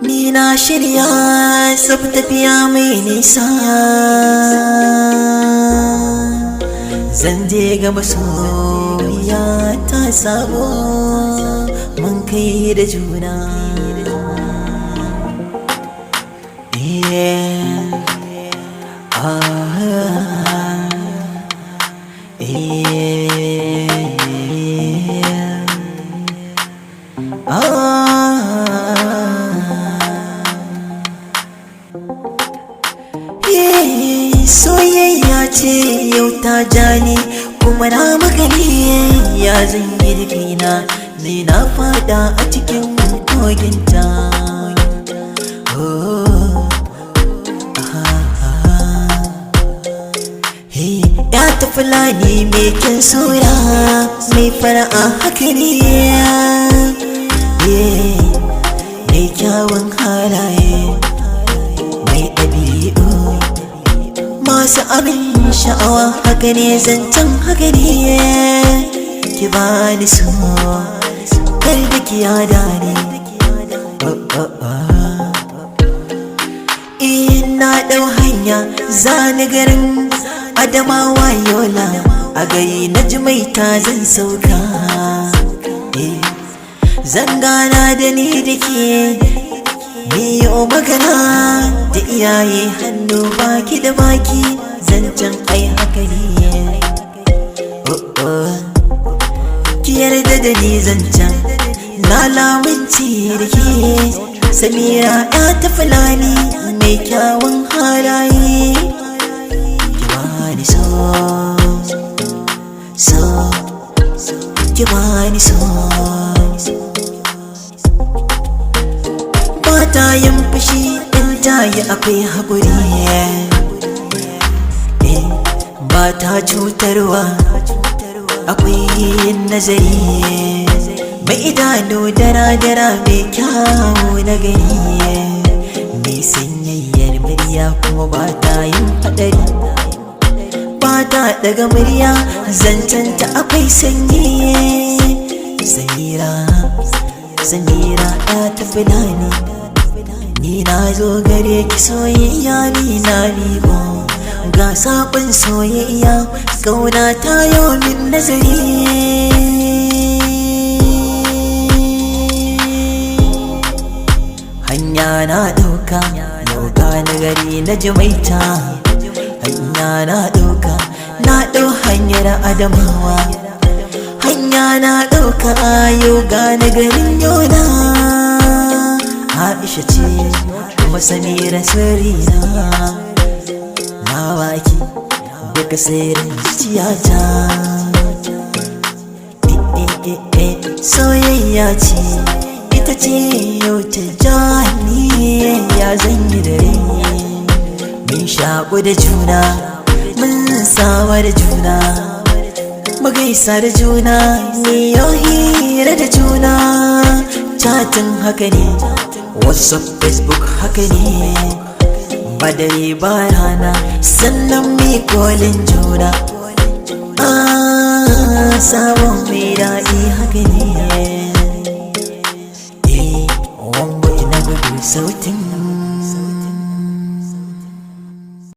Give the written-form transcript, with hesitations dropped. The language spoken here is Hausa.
Ni na shirya sab tafiya mai nisa, zan je ga masoya ta sabo mun kai da juna. Soyayya ce yau ta jani kuma na magani, ya zan yi da kaina ni na fada a cikin koginta. Ya ta fulani mai kyan sura mai fara'a haka ne, mai kyawun halaye mai ɗabi'u masu abin sha'awa haka ne, zancen haka ne. Ki bani so kar da ki yada ne. Ina ɗau hanya zani garin Adamawa Yola, a gari na Jimaita zan sauka. Zan gana da ni da ke miyo magana da iyaye hannu baki da baki, zancen ai haka ne. Ki yarda da ni zancen na lamunci da ke, Samira ya ta fulani mai kyawun halaye. Ki bani so, ki bani so. Mata yin fushi in tayi akwai haƙuri, ba ta cutarwa akwai nazari, mai idanu dara-dara mai kyawu na gani, mai sanyayyar murya kuma ba ta yin haɗari, ba ta daga murya zancenta akwai sanyi. Samira ya ta fulani, ni na zo gare ki soyayya ni na miƙo, ga saƙon soyayya ƙauna ta yau min nazari. Hanya na ɗauka yau ga na gari na Jimaita, hanya na ɗauka na ɗau hanyar Adamawa, hanya na ɗauka yau ga na garin Yola. Aisha ce kuma Samira sirrina, na baki daga sirrin zuciyata. Soyayya ce ita ce yau ta jani, ya zan yi da rai mun shaƙu da juna, mun sawa da juna, mu gaisa da juna, mu yau hira da juna. Chatin haka ne, WhatsApp, Facebook haka ne, ba dare ba rana sannan mai kolin juna. Sabon mai daɗi haka ne, wanda ina gudu sautin